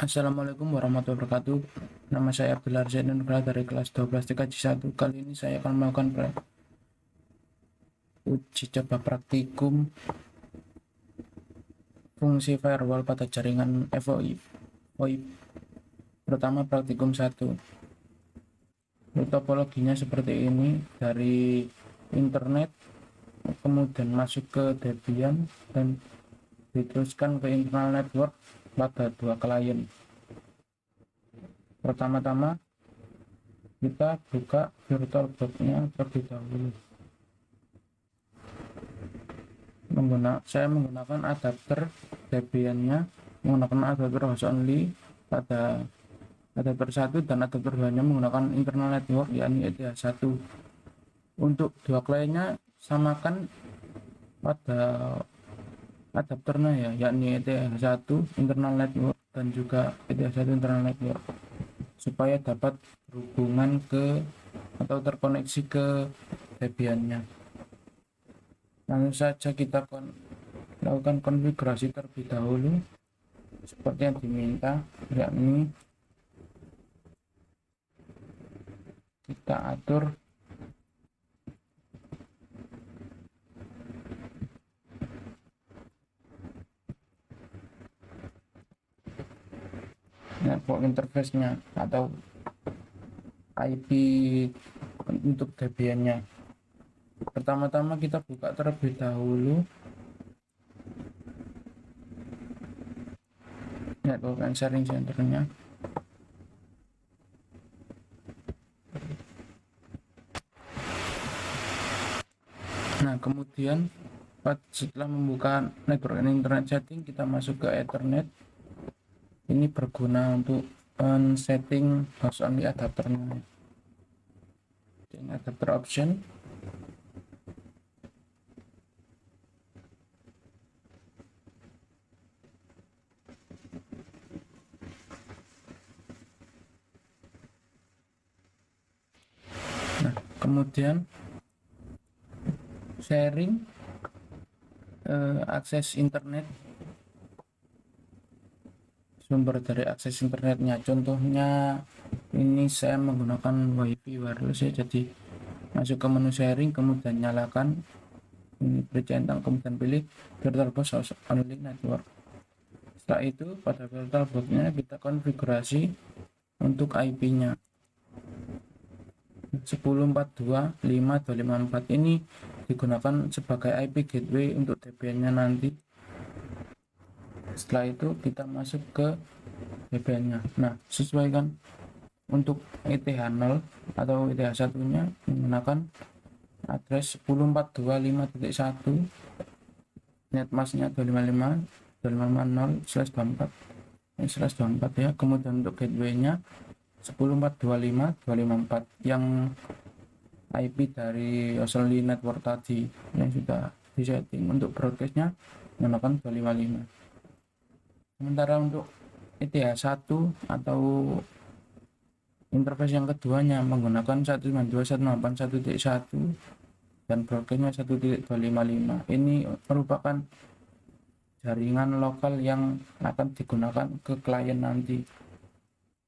Assalamualaikum warahmatullahi wabarakatuh. Nama saya Abdullah Zainun dari kelas 12 TKJ 1. Kali ini saya akan melakukan uji coba praktikum fungsi firewall pada jaringan VoIP. Pertama, praktikum 1. Topologinya seperti ini, dari internet kemudian masuk ke Debian dan diteruskan ke internal network pada dua klien. Pertama-tama kita buka VirtualBox-nya terlebih dahulu. Saya menggunakan adapter Debian-nya, menggunakan adapter host only pada adapter 1 dan adapter 2-nya menggunakan internal network yakni ETH1. Untuk dua kliennya samakan pada adapternya ya, yakni ETH1 internal network dan juga ETH1 internal network, supaya dapat berhubungan ke atau terkoneksi ke Debian-nya. Langsung saja kita lakukan konfigurasi terlebih dahulu seperti yang diminta, yakni kita atur network interface-nya atau IP untuk Debian-nya. Pertama-tama kita buka terlebih dahulu network and sharing center-nya. Nah, kemudian setelah membuka network and internet setting, kita masuk ke Ethernet. Ini berguna untuk setting host only adapternya. Adapter option. Nah, kemudian sharing akses internet, sumber dari akses internetnya. Contohnya ini saya menggunakan WiFi wireless ya, jadi masuk ke menu sharing, kemudian nyalakan ini, beri centang, kemudian pilih VirtualBox host only network. Setelah itu pada VirtualBox-nya kita konfigurasi untuk IP-nya 10.42.5.254. Ini digunakan sebagai IP gateway untuk Debian-nya nanti. Setelah itu kita masuk ke Debian-nya. Nah, sesuaikan untuk ETH0 atau ETH1-nya menggunakan address 10.42.5.1, netmask-nya 255.250/24 ya. Kemudian untuk gateway-nya 10.42.5.254 yang IP dari host only network tadi yang sudah disetting. Untuk broadcast-nya menggunakan 255. Sementara untuk ETH1 atau interface yang keduanya menggunakan 192.168.1.1 dan broadcast-nya 1.255. Ini merupakan jaringan lokal yang akan digunakan ke klien nanti.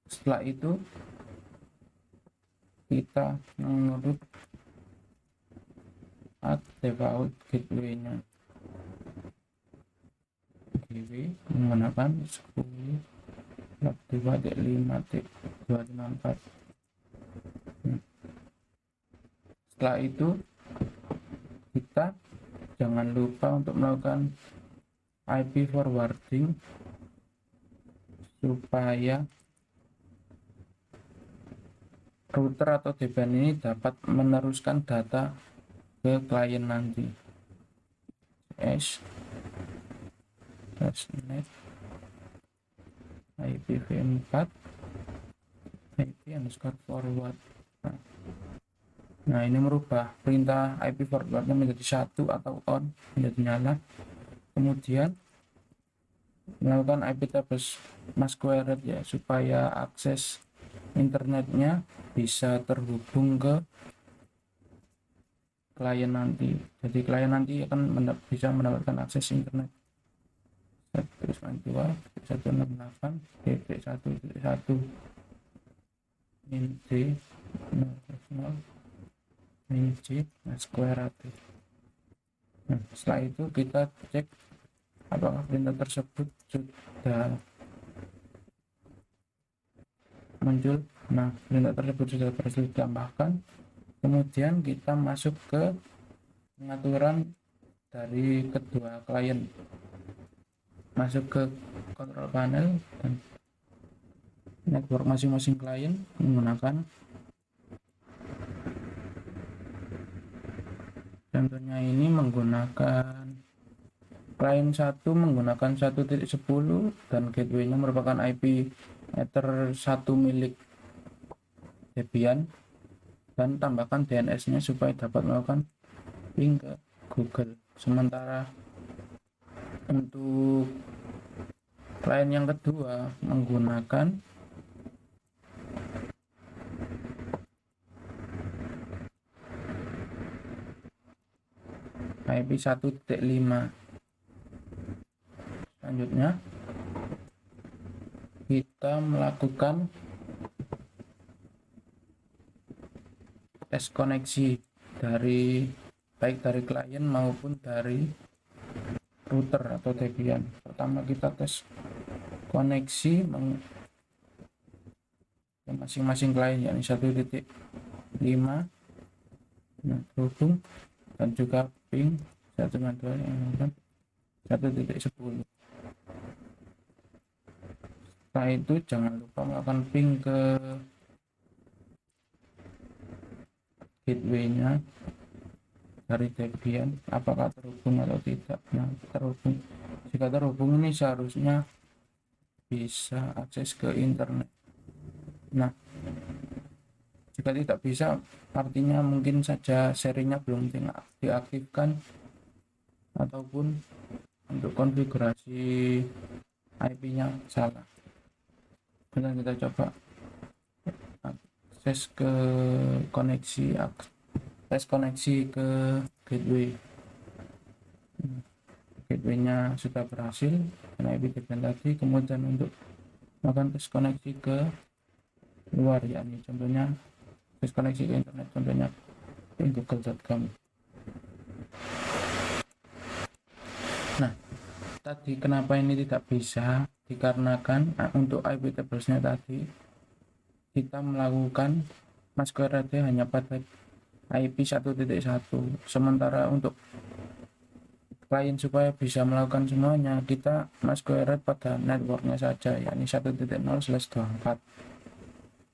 Setelah itu kita menurut default gateway-nya menggunakan 10.2.5.254. Setelah itu kita jangan lupa untuk melakukan IP forwarding supaya router atau Debian ini dapat meneruskan data ke klien nanti. net IPv4 IP_forward. Nah, ini merubah perintah IP forwardnya menjadi 1 atau on, menjadi nyala. Kemudian melakukan IP tables masquerade ya, supaya akses internetnya bisa terhubung ke klien nanti. Jadi klien nanti akan bisa mendapatkan akses internet. 192.168 titik 1.1 min d 0 min j square AT. Nah, setelah itu kita cek apakah perintah tersebut sudah muncul. Nah, perintah tersebut sudah berhasil ditambahkan. Kemudian kita masuk ke pengaturan dari kedua klien, masuk ke control panel dan network masing-masing klien menggunakan, contohnya ini menggunakan klien 1 menggunakan 1.10 dan gateway-nya merupakan IP Ether 1 milik Debian, dan tambahkan DNS-nya supaya dapat melakukan ping ke Google. Sementara untuk klien yang kedua menggunakan IP 1.5. Selanjutnya kita melakukan tes koneksi dari baik dari klien maupun dari router atau Debian. Pertama kita tes koneksi masing-masing klien, yakni 1.5 terhubung, dan juga ping 192 yang 1.10. Setelah itu jangan lupa melakukan ping ke gateway-nya dari Debian, apakah terhubung atau tidak. Nah, terhubung. Jika terhubung ini seharusnya bisa akses ke internet. Nah, jika tidak bisa, artinya mungkin saja serinya belum diaktifkan ataupun untuk konfigurasi IP-nya salah. Kemudian kita coba akses ke koneksi, tes koneksi ke gateway. Gateway-nya sudah berhasil karena IP Debian tadi. Kemudian untuk melakukan tes koneksi ke luar, yakni contohnya tes koneksi ke internet, contohnya google.com. Nah, tadi kenapa ini tidak bisa, dikarenakan untuk IP tablesnya tadi kita melakukan masquerade hanya pada IP 1.1, sementara untuk klien supaya bisa melakukan semuanya kita masquerade pada networknya saja, yakni 1.0/24.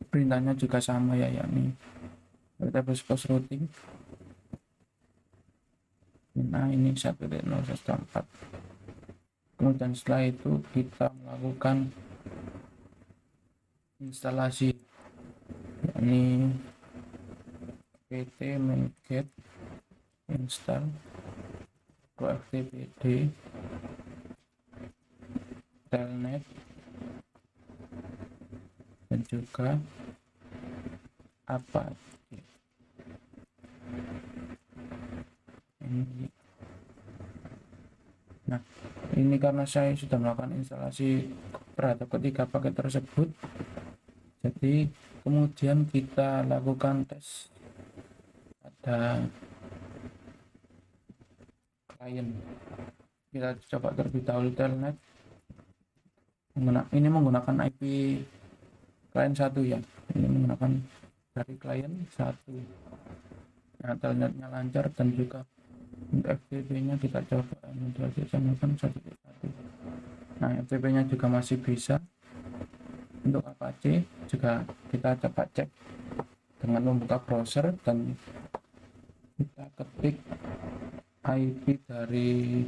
Perintahnya juga sama ya, yakni tables post routing. Nah, ini 1.0/24. Kemudian setelah itu kita melakukan instalasi, yakni pt main-get install ftpd telnet dan juga apa ini. Nah, ini karena saya sudah melakukan instalasi terhadap ketiga paket tersebut, jadi kemudian kita lakukan tes pada klien. Kita coba terlebih dahulu telnet. Ini menggunakan IP klien 1 ya. Ini menggunakan dari klien 1. Nah, telnetnya lancar dan juga untuk FTP-nya kita coba menggunakan 1.1. Nah, FTP-nya juga masih bisa. Untuk Apache juga kita coba cek dengan membuka browser dan kita ketik IP dari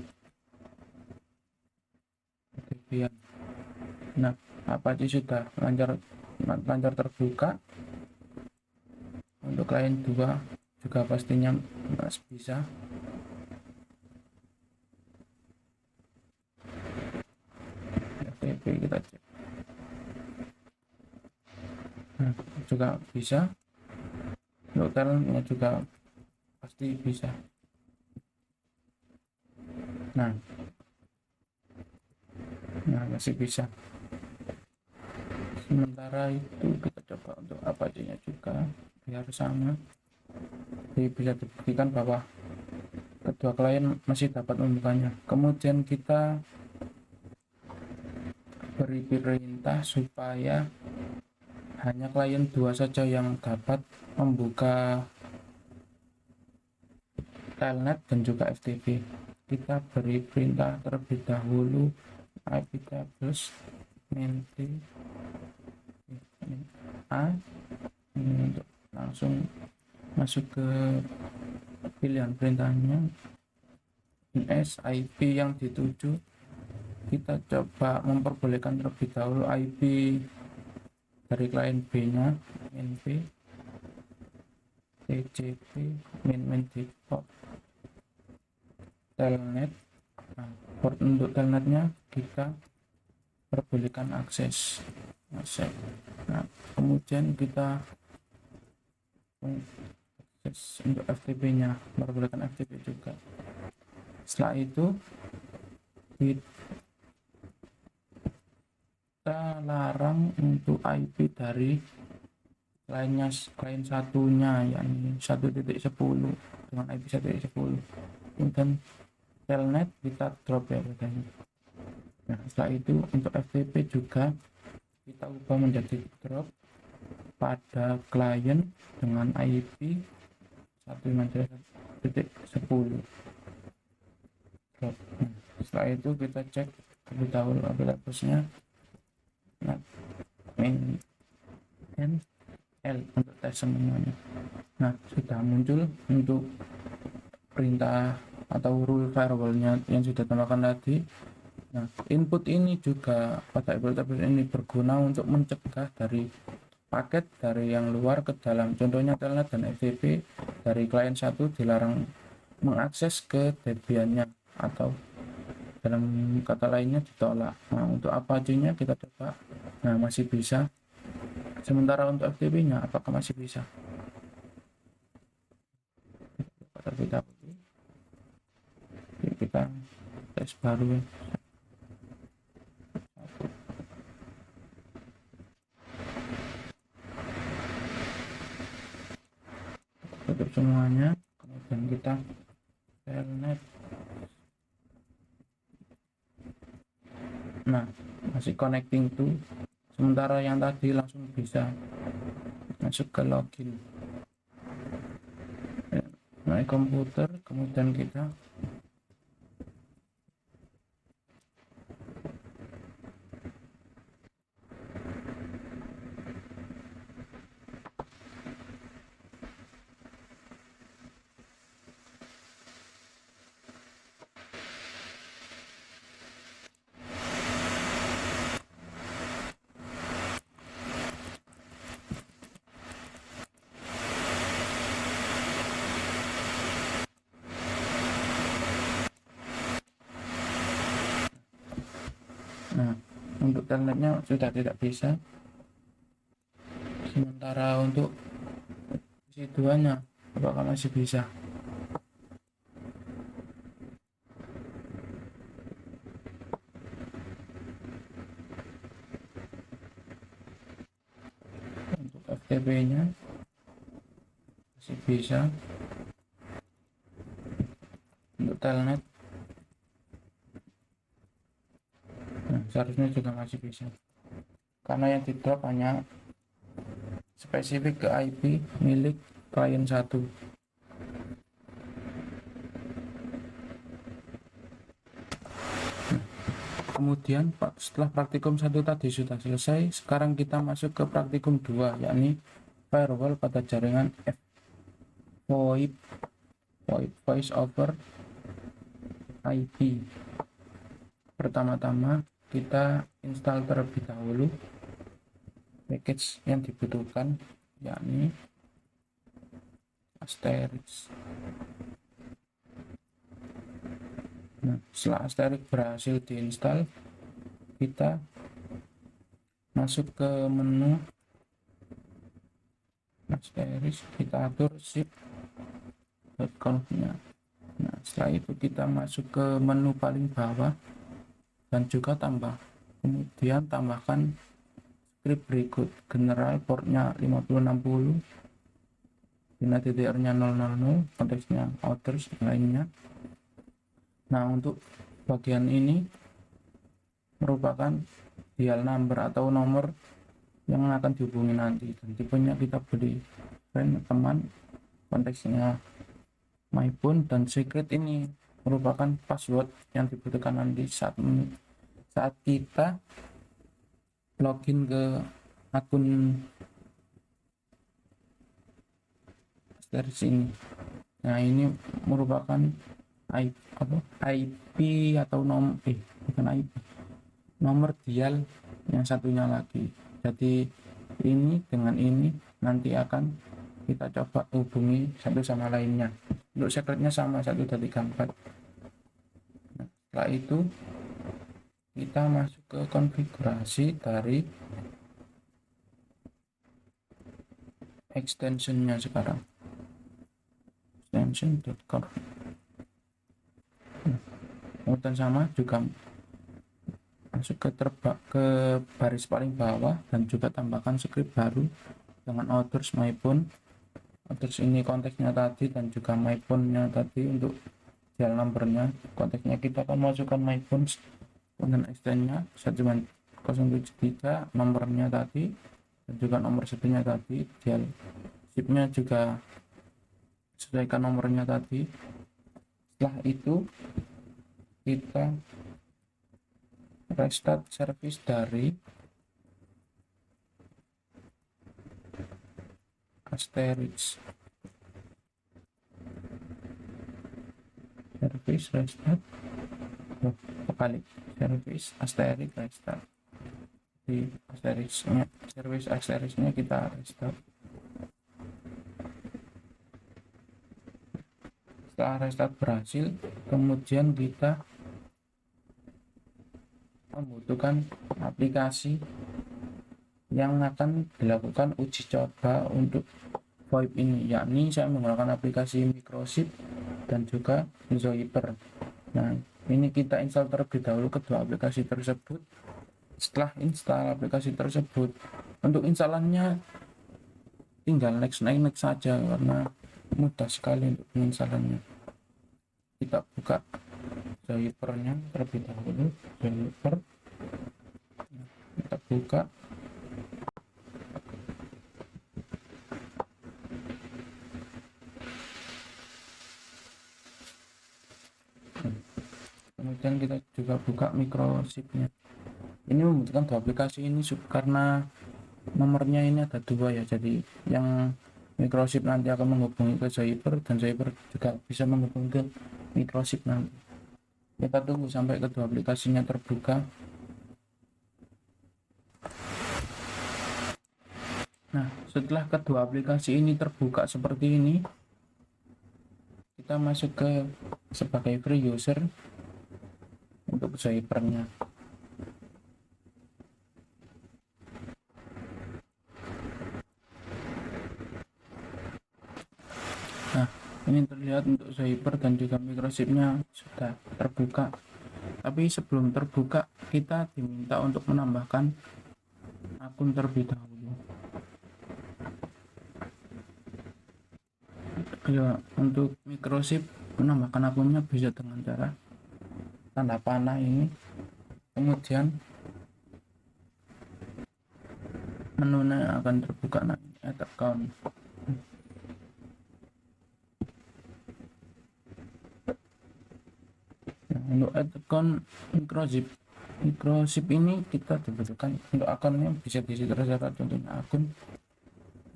Debian. Nah, Apache sudah lancar terbuka. Untuk klien 2 juga pastinya masih bisa. FTP kita cek. Nah, juga bisa. Untuk telnetnya juga pasti bisa. Nah, Nah, masih bisa. Sementara itu kita coba untuk Apache-nya juga biar sama. Jadi bisa dibuktikan bahwa kedua klien masih dapat membukanya. Kemudian kita beri perintah supaya hanya klien 2 saja yang dapat membuka telnet dan juga FTP. Kita beri perintah terlebih dahulu IP tables main A ini untuk langsung masuk ke pilihan perintahnya. NS IP yang dituju, kita coba memperbolehkan terlebih dahulu IP dari klien B nya main B TCP main default telnet. Nah, port untuk telnetnya kita perbolehkan akses. Nah, kemudian kita akses untuk FTP nya, perbolehkan FTP juga. Setelah itu kita larang untuk IP dari klien satunya, yakni 1.10 dengan IP 1.10. Kemudian telnet kita drop ya katanya. Nah, setelah itu untuk FTP juga kita ubah menjadi drop pada klien dengan IP 1.10 drop. Nah, setelah itu kita cek terlebih dahulu aplikasinya. Nah, main L untuk tes semuanya. Nah, sudah muncul untuk perintah atau rule firewallnya yang sudah tambahkan tadi. Nah, input ini juga pada IP tables ini berguna untuk mencegah dari paket dari yang luar ke dalam. Contohnya telnet dan FTP dari klien satu dilarang mengakses ke Debian-nya atau dalam kata lainnya ditolak. Nah, untuk Apache-nya kita coba. Nah, masih bisa. Sementara untuk FTP-nya apakah masih bisa? Kita tes baru ya. Tutup semuanya, kemudian kita telnet. Nah, masih connecting to, sementara yang tadi langsung bisa masuk ke login My komputer. Kemudian kita nah, untuk telnetnya sudah tidak bisa. Sementara untuk isi 2 nya apakah masih bisa? Untuk FTP nya masih bisa. Untuk telnet, nah, seharusnya juga masih bisa, karena yang di drop hanya spesifik ke IP milik klien 1. Kemudian setelah praktikum 1 tadi sudah selesai, sekarang kita masuk ke praktikum 2, yakni firewall pada jaringan VoIP voice over IP. Pertama-tama kita install terlebih dahulu package yang dibutuhkan, yakni Asterix. Nah, setelah Asterix berhasil diinstal, kita masuk ke menu Asterix, kita atur zip.conf-nya. Nah, setelah itu kita masuk ke menu paling bawah dan juga tambah kemudian tambahkan script berikut. General portnya 5060, bina TTR-nya 000, konteksnya others lainnya. Nah, untuk bagian ini merupakan dial number atau nomor yang akan dihubungi nanti, dan tipenya kita beri friend teman, konteksnya my phone, dan secret ini merupakan password yang dibutuhkan nanti saat kita login ke akun dari sini. Nah, ini merupakan IP atau nomor dial yang satunya lagi. Jadi ini dengan ini nanti akan kita coba hubungi satu sama lainnya. Untuk secretnya sama 1 2 3 4. Nah, setelah itu kita masuk ke konfigurasi dari extensionnya sekarang, extension.conf. Kemudian sama juga masuk ke baris paling bawah dan juga tambahkan script baru dengan authors my phone. Authors ini konteksnya tadi dan juga my phone nya tadi. Untuk dial numbernya, konteksnya kita akan masukkan my phone dan extendnya 1073, nomornya tadi dan juga nomor satunya tadi. Dial chipnya juga sesuaikan nomornya tadi. Setelah itu kita restart service dari asterisk service restart kebalik, service asterisk restart. Di service asterisknya kita restart. Setelah restart berhasil, kemudian kita membutuhkan aplikasi yang akan dilakukan uji coba untuk VoIP ini, yakni saya menggunakan aplikasi Microchip dan juga Zoiper. Nah, ini kita install terlebih dahulu kedua aplikasi tersebut. Setelah install aplikasi tersebut, untuk installannya tinggal next saja karena mudah sekali untuk penginstalannya. Kita buka Zoipernya terlebih dahulu. Zoiper kita buka. Kemudian kita juga buka Microchipnya. Ini membutuhkan dua aplikasi ini karena nomornya ini ada dua ya, jadi yang Microchip nanti akan menghubungi ke Zoiper dan Zoiper juga bisa menghubungi ke Microchip nanti. Kita tunggu sampai kedua aplikasinya terbuka. Nah, setelah kedua aplikasi ini terbuka seperti ini, kita masuk ke sebagai free user untuk Zoipernya. Nah, ini terlihat untuk Zoiper dan juga Microchipnya sudah terbuka. Tapi sebelum terbuka, kita diminta untuk menambahkan akun terlebih dahulu. Ya, untuk Microchip menambahkan akunnya bisa dengan cara tanda panah ini, kemudian menunya akan terbuka nanti add account. Nah, untuk add account Microchip ini kita dibutuhkan untuk akunnya bisa diisi terserah, contohnya akun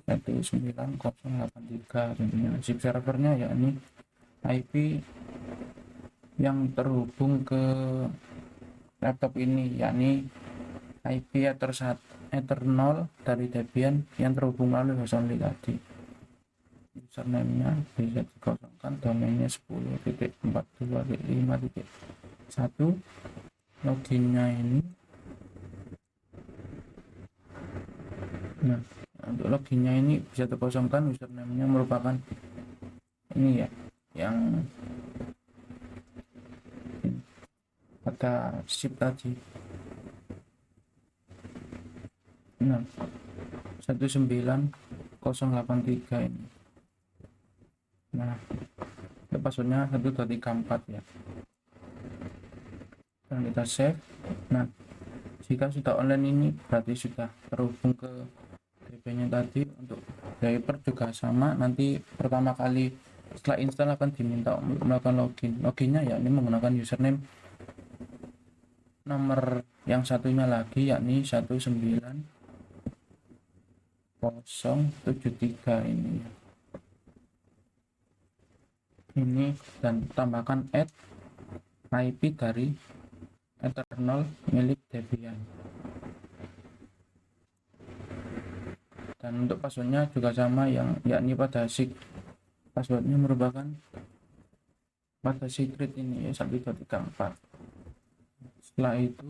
19083, contohnya chip servernya yakni IP yang terhubung ke laptop ini, yakni IP Ether 0 dari Debian yang terhubung melalui host only tadi. Username-nya bisa dikosongkan, domainnya 10.42.5.1. Loginnya ini, nah untuk loginnya ini bisa terkosongkan. Username-nya merupakan ini ya, yang ada chip tadi. Nah, 19083 ini. Nah, itu passwordnya 1.34 ya. Dan kita save. Nah, jika sudah online ini berarti sudah terhubung ke DP-nya tadi. Untuk driver juga sama, nanti pertama kali setelah install akan diminta untuk melakukan loginnya yakni menggunakan username nomor yang satunya lagi yakni 19073 ini dan tambahkan add IP dari eternal milik Debian. Dan untuk passwordnya juga sama, yang yakni pada passwordnya merupakan pada secret ini ya 1.34. Setelah itu,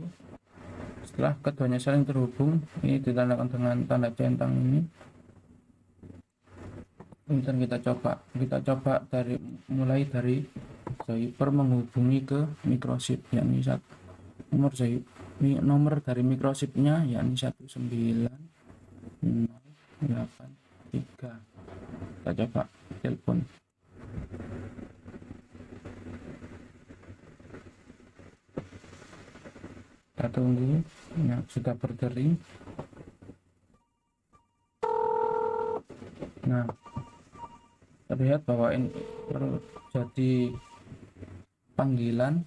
setelah keduanya saling terhubung, ini ditandakan dengan tanda centang ini. Kemudian kita coba mulai dari Zyper menghubungi ke microchip, yakni nomor dari microchipnya yakni 19083. Kita coba telepon. Kita tunggu, ya, sudah berdering. Nah, terlihat bahwa ini terjadi panggilan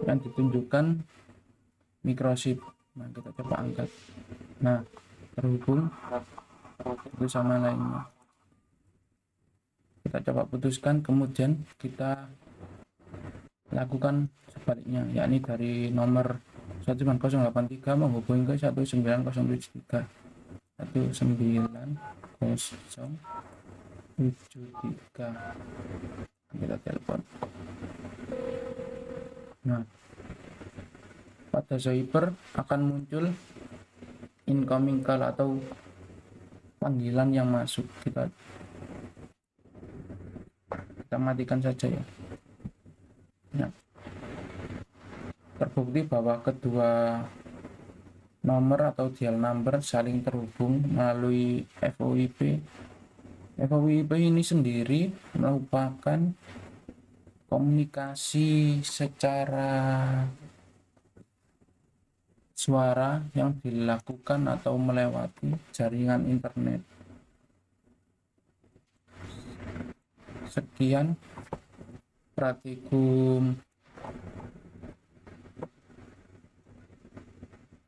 yang ditunjukkan microchip. Nah, kita coba angkat. Nah, terhubung itu sama lainnya. Kita coba putuskan, kemudian kita lakukan sebaliknya, yakni dari nomor 19083 menghubungi ke 19073. 19073. Kita telepon. Nah, pada Zyper akan muncul incoming call atau panggilan yang masuk. Kita matikan saja ya. Nah, terbukti bahwa kedua nomor atau dial number saling terhubung melalui VoIP. VoIP ini sendiri merupakan komunikasi secara suara yang dilakukan atau melewati jaringan internet. Sekian praktikum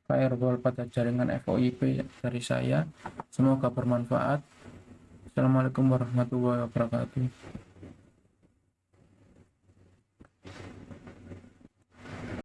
firewall pada jaringan VoIP dari saya. Semoga bermanfaat. Assalamualaikum warahmatullahi wabarakatuh.